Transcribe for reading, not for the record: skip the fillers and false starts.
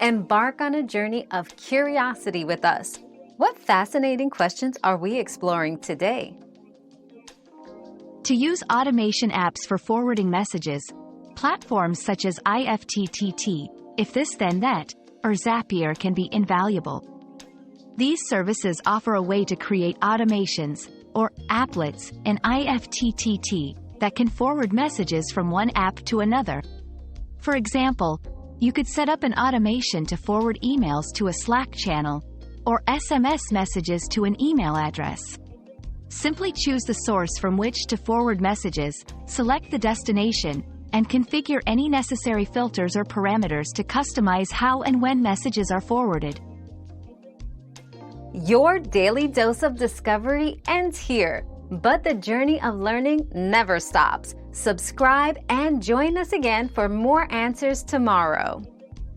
Embark on a journey of curiosity with us. What fascinating questions are we exploring today? To use automation apps for forwarding messages, platforms such as IFTTT, If This Then That, or Zapier can be invaluable. These services offer a way to create automations, or applets, in IFTTT that can forward messages from one app to another. For example, you could set up an automation to forward emails to a Slack channel, or SMS messages to an email address. Simply choose the source from which to forward messages, select the destination, and configure any necessary filters or parameters to customize how and when messages are forwarded. Your daily dose of discovery ends here, but the journey of learning never stops. Subscribe and join us again for more answers tomorrow.